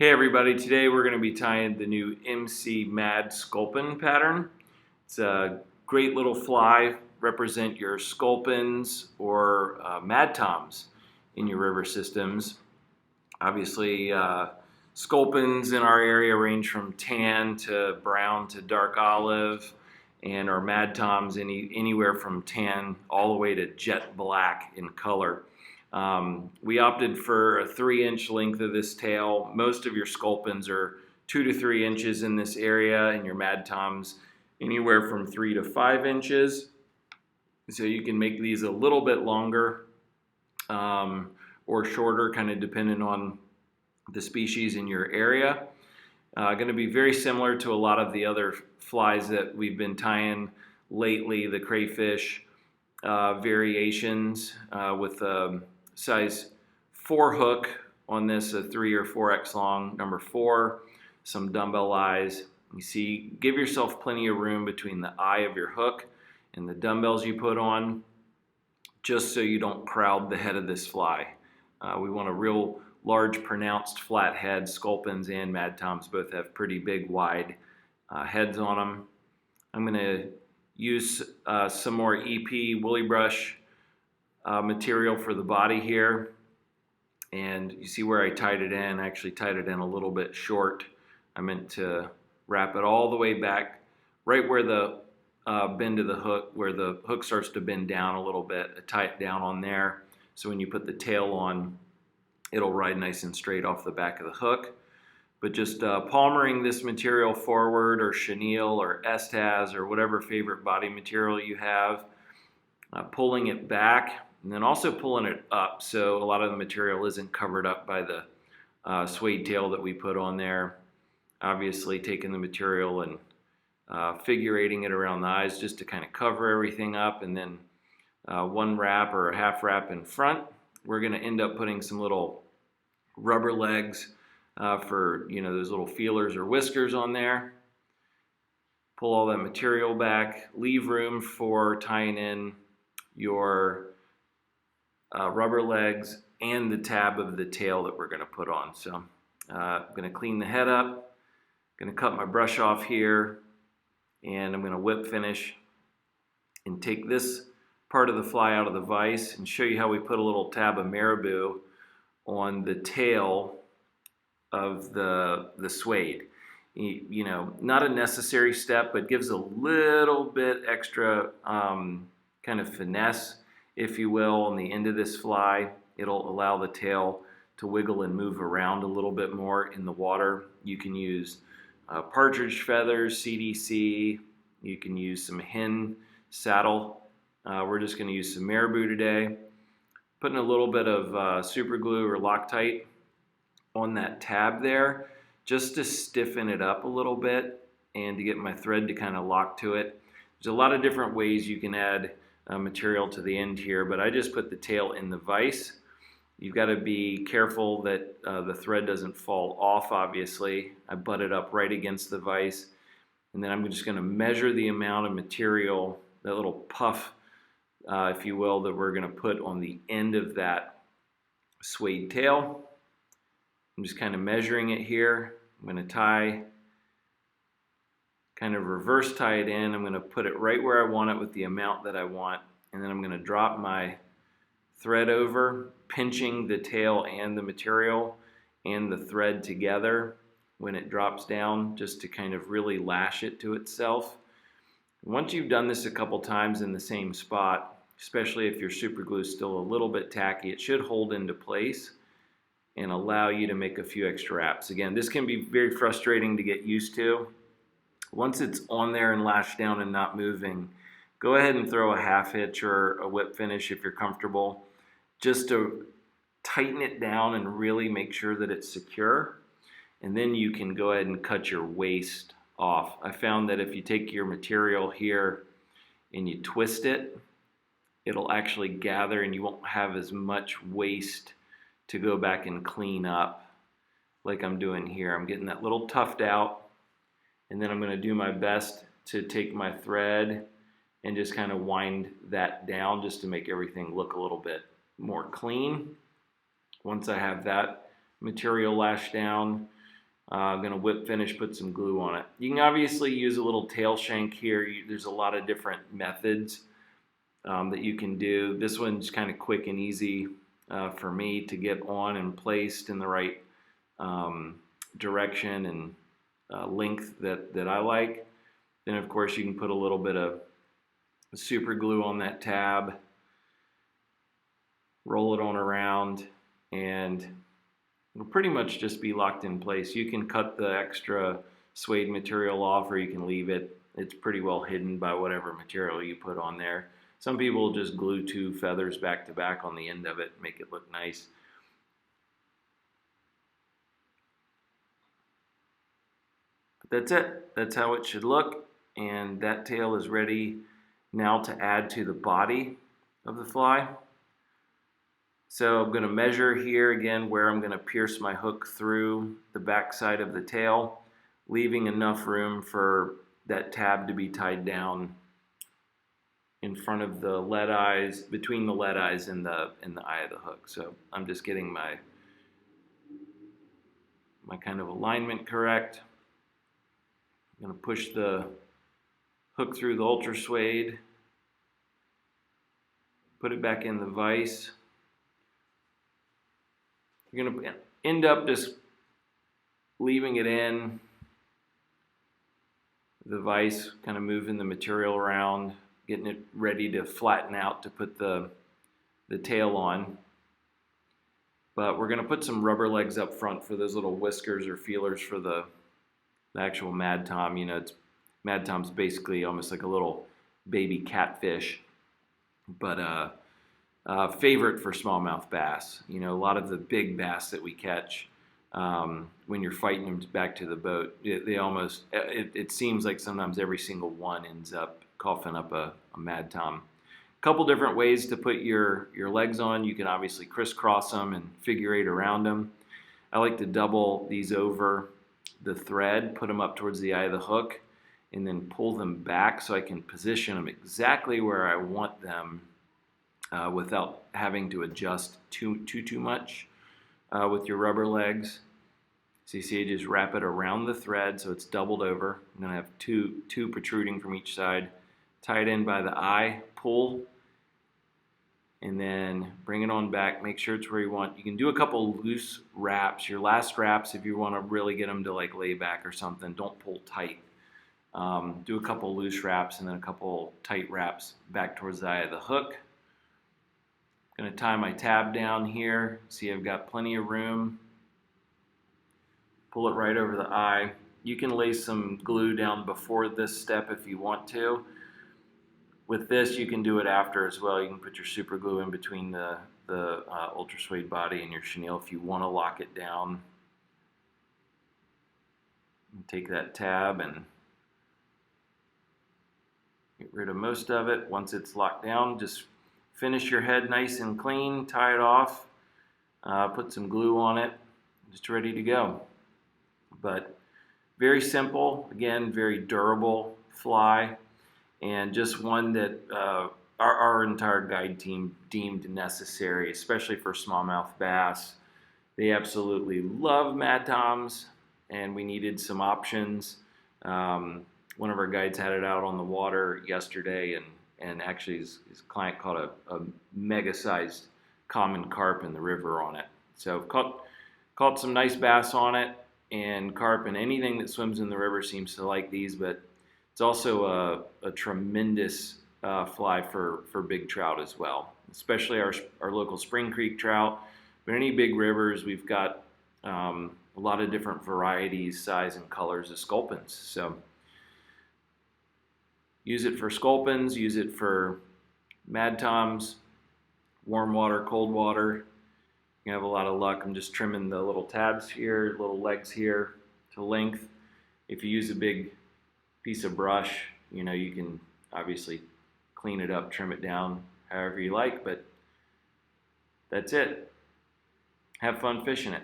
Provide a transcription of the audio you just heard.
Hey everybody, today we're going to be tying the new MC Mad Sculpin pattern. It's a great little fly, represent your sculpins or mad toms in your river systems. Obviously, sculpins in our area range from tan to brown to dark olive, and our mad toms anywhere from tan all the way to jet black in color. We opted for a 3-inch length of this tail. Most of your sculpins are 2 to 3 inches in this area, and your mad toms anywhere from 3 to 5 inches. So you can make these a little bit longer or shorter, kind of depending on the species in your area. Going to be very similar to a lot of the other flies that we've been tying lately, the crayfish variations with size 4 hook on this, a 3 or 4x long, number 4, some dumbbell eyes. You see, give yourself plenty of room between the eye of your hook and the dumbbells you put on, just so you don't crowd the head of this fly. We want a real large, pronounced flat head. Sculpins and mad toms both have pretty big, wide heads on them. I'm going to use some more EP woolly brush material for the body here, and you see where I tied it in. I actually tied it in a little bit short. I meant to wrap it all the way back right where the bend of the hook, where the hook starts to bend down a little bit. I tie it down on there, so when you put the tail on, it'll ride nice and straight off the back of the hook. But just palmering this material forward, or chenille or Estaz or whatever favorite body material you have, pulling it back, and then also pulling it up so a lot of the material isn't covered up by the suede tail that we put on there. Obviously taking the material and figurating it around the eyes just to kind of cover everything up, and then one wrap or a half wrap in front. We're going to end up putting some little rubber legs for those little feelers or whiskers on there. Pull all that material back, leave room for tying in your rubber legs and the tab of the tail that we're going to put on. So I'm going to clean the head up, going to cut my brush off here, and I'm going to whip finish and take this part of the fly out of the vise and show you how we put a little tab of marabou on the tail of the suede. Not a necessary step, but gives a little bit extra kind of finesse, if you will, on the end of this fly. It'll allow the tail to wiggle and move around a little bit more in the water. You can use partridge feathers, CDC. You can use some hen saddle. We're just going to use some marabou today. Putting a little bit of super glue or Loctite on that tab there, just to stiffen it up a little bit and to get my thread to kind of lock to it. There's a lot of different ways you can add material to the end here, but I just put the tail in the vise. You've got to be careful that the thread doesn't fall off, obviously. I butt it up right against the vise, and then I'm just going to measure the amount of material, that little puff, if you will, that we're going to put on the end of that suede tail. I'm just kind of measuring it here. I'm going to kind of reverse tie it in. I'm going to put it right where I want it with the amount that I want, and then I'm going to drop my thread over, pinching the tail and the material and the thread together when it drops down, just to kind of really lash it to itself. Once you've done this a couple times in the same spot, especially if your super glue is still a little bit tacky, it should hold into place and allow you to make a few extra wraps. Again, this can be very frustrating to get used to. Once it's on there and lashed down and not moving, go ahead and throw a half hitch or a whip finish if you're comfortable, just to tighten it down and really make sure that it's secure. And then you can go ahead and cut your waist off. I found that if you take your material here and you twist it, it'll actually gather and you won't have as much waste to go back and clean up like I'm doing here. I'm getting that little tuft out, and then I'm going to do my best to take my thread and just kind of wind that down just to make everything look a little bit more clean. Once I have that material lashed down, I'm going to whip finish, put some glue on it. You can obviously use a little tail shank here. There's a lot of different methods that you can do. This one's kind of quick and easy for me to get on and placed in the right direction and length that I like. Then of course you can put a little bit of super glue on that tab, roll it on around, and it'll pretty much just be locked in place. You can cut the extra suede material off, or you can leave it. It's pretty well hidden by whatever material you put on there. Some people just glue 2 feathers back to back on the end of it, make it look nice. But that's it. That's how it should look. And that tail is ready now to add to the body of the fly. So I'm going to measure here again where I'm going to pierce my hook through the back side of the tail, leaving enough room for that tab to be tied down in front of the lead eyes, between the lead eyes and the eye of the hook. So I'm just getting my kind of alignment correct. I'm going to push the hook through the ultra suede, put it back in the vise. You're going to end up just leaving it in the vise, kind of moving the material around, getting it ready to flatten out to put the tail on. But we're going to put some rubber legs up front for those little whiskers or feelers for the actual Mad Tom. You know, Mad Tom's basically almost like a little baby catfish, but favorite for smallmouth bass. You know, a lot of the big bass that we catch, when you're fighting them back to the boat, it seems like sometimes every single one ends up coughing up a Mad Tom. A couple different ways to put your legs on. You can obviously crisscross them and figure 8 around them. I like to double these over the thread, put them up towards the eye of the hook, and then pull them back so I can position them exactly where I want them without having to adjust too much with your rubber legs. So you see, I just wrap it around the thread so it's doubled over. I'm going to have two protruding from each side, tie it in by the eye, pull, and then bring it on back. Make sure it's where you want. You can do a couple loose wraps. Your last wraps, if you want to really get them to like lay back or something, don't pull tight. Do a couple loose wraps and then a couple tight wraps back towards the eye of the hook. I'm going to tie my tab down here. See, I've got plenty of room. Pull it right over the eye. You can lay some glue down before this step if you want to. With this, you can do it after as well. You can put your super glue in between the ultra suede body and your chenille if you want to lock it down. Take that tab and get rid of most of it. Once it's locked down, just finish your head nice and clean, tie it off, put some glue on it, just ready to go. But very simple, again, very durable fly, and just one that our entire guide team deemed necessary, especially for smallmouth bass. They absolutely love Mad Toms, and we needed some options. One of our guides had it out on the water yesterday, and actually his client caught a mega-sized common carp in the river on it. So caught some nice bass on it, and carp, and anything that swims in the river seems to like these, but it's also a tremendous fly for big trout as well, especially our local Spring Creek trout. But any big rivers, we've got a lot of different varieties, size, and colors of sculpins. So use it for sculpins, use it for Mad Toms, warm water, cold water. You have a lot of luck. I'm just trimming the little tabs here, little legs here to length. If you use a big piece of brush, you know, you can obviously clean it up, trim it down however you like, but that's it. Have fun fishing it.